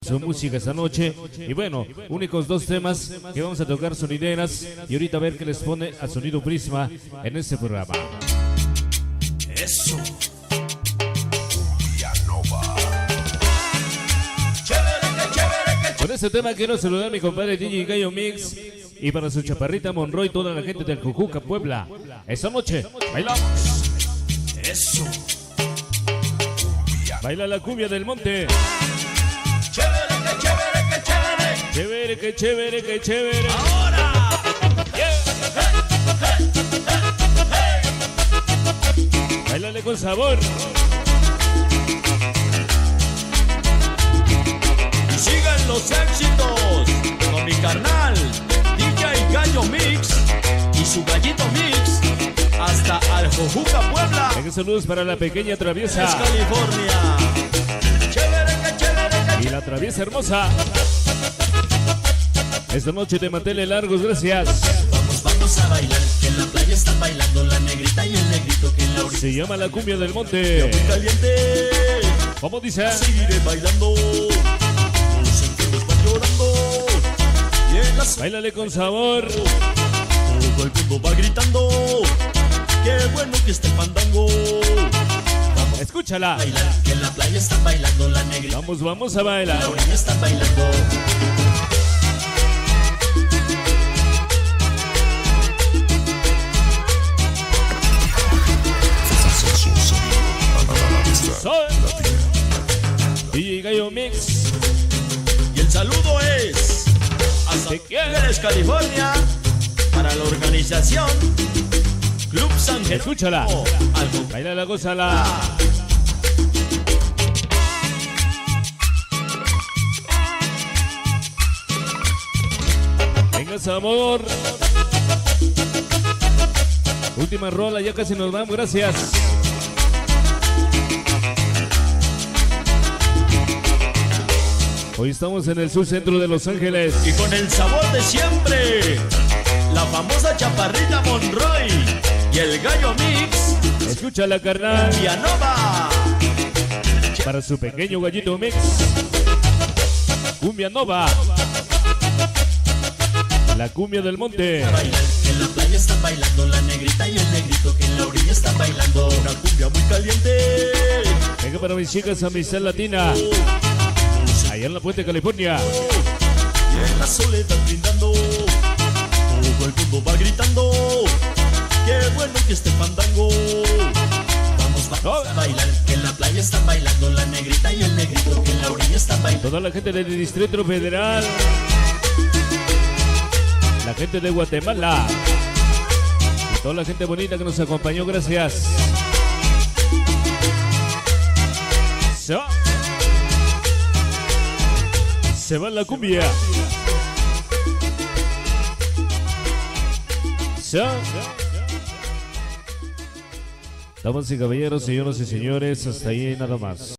Su música esta noche. Y bueno, únicos dos temas que vamos a tocar sonideras. Y ahorita a ver qué les pone a Sonido Prisma en este programa. Eso. Con este tema quiero saludar a mi compadre DJ Gallo Mix. Y para su chaparrita Monroy, toda la gente del Jujuca, Puebla. Esta noche, bailamos. Eso. Baila la cumbia del monte. Chévere, Chévere, que que chévere, que chévere. chévere, que chévere. Ahora. Bailale con sabor. Y sigan los éxitos con mi carnal DJ Gallo Mix y su Gallito Mix hasta al Jujuca, Puebla. Venga, saludos para la pequeña Es traviesa California. Chévere, que chévere, que y la traviesa hermosa. Esta noche te manténle largos, gracias. Vamos a bailar, que en la playa están bailando la negrita y el negrito que en la orilla. Se llama la cumbia del monte. muy caliente. ¿Cómo dice? Seguiré bailando. Los enfermos van llorando. Y en las Bailale con sabor. todo el mundo va gritando. Qué bueno que está el fandango. Escúchala. Bailar, que en la playa están bailando la negrita Vamos a y bailar. la orilla están bailando. Soy DJ Gallo Mix. Y el saludo es hasta ¿De quién? Ángeles, California, para la organización Club San Jerónimo. Escúchala. Algo. Bailala, gózala. Venga, sabor. Última rola, ya casi nos vamos, gracias. Hoy estamos en el sur centro de Los Ángeles. Y con el sabor de siempre, la famosa chaparrita Monroy y el Gallo Mix Escúchala, carnal. Villanova. Para su pequeño Gallito Mix. Cumbia Nova. La cumbia del monte. Bailar, que en la playa están bailando la negrita y el negrito que en la orilla están bailando. Una cumbia muy caliente. Venga para mis chicas, amistad latina. Allá en la Puente, California. Y en la soledad brindando, todo el mundo va gritando. Qué bueno que este fandango. Vamos a bailar, que en la playa están bailando la negrita y el negrito que en la orilla están bailando. Toda la gente del Distrito Federal. La gente de Guatemala. Y toda la gente bonita que nos acompañó, gracias. Se va la cumbia. Damas y caballeros, señoras y señores, hasta ahí nada más.